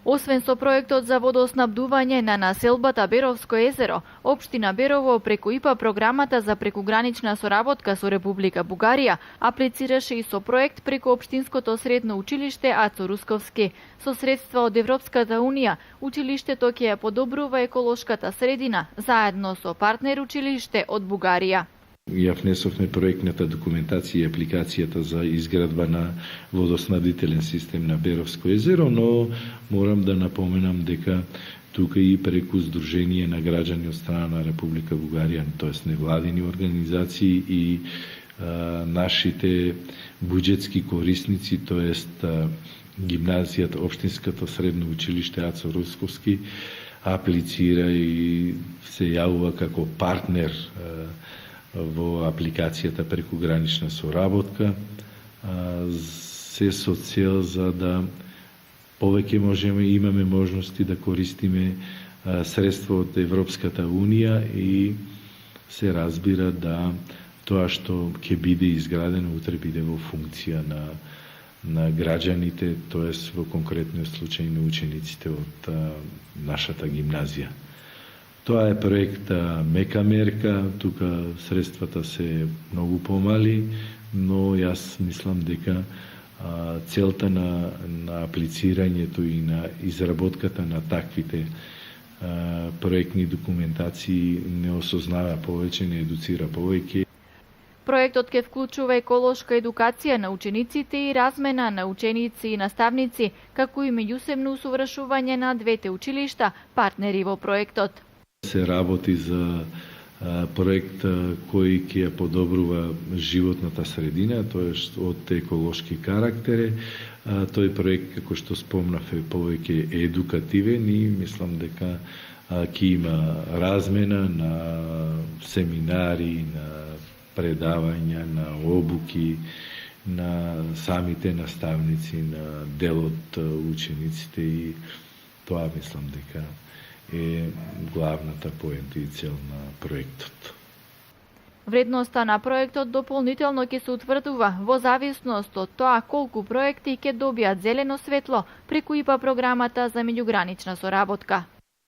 Освен со проектот за водоснабдување на населбата Беровско езеро, општина Берово преку ИПА програмата за прекугранична соработка со Република Бугарија аплицираше и со проект преку општинското средно училиште Ацо Русковски. Со средства од Европската унија, училиштето ќе ја подобрува еколошката средина заедно со партнер училиште од Бугарија. Ја внесовме проектната документација и апликацијата за изградба на водоснабдителен систем на Беровско езеро, но морам да напоменам дека тука и преку Сдружение на граѓани од страна на Република Бугарија, тоест невладини организации и нашите буџетски корисници, тоест гимназијата, општинското средно училиште Ацо Русковски аплицира и се јавува како партнер во апликацијата прекугранична соработка, се со цел за да повеќе имаме можности да користиме средства од Европската унија и се разбира да тоа што ќе биде изградено утре биде во функција на граѓаните, тоест во конкретниот случај на учениците од нашата гимназија. Тоа е проект мека мерка, тука средствата се многу помали, но јас мислам дека целта на аплицирањето и на изработката на таквите проектни документации не осознава повеќе, не едуцира повеќе. Проектот ќе вклучува еколошка едукација на учениците и размена на ученици и наставници, како и меѓусебно усовршување на двете училишта, партнери во проектот. Се работи за проект кој ќе ја подобрува животната средина, тоест од еколошки карактер. Тој проект, како што спомнав, е повеќе едукативен и мислам дека ќе има размена на семинари, на предавања, на обуки, на самите наставници, на дел од учениците и тоа мислам дека е главната поента и цел на проектот. Вредноста на проектот дополнително ќе се утврдува во зависност од тоа колку проекти ќе добијат зелено светло преку ИПА програмата за меѓугранична соработка.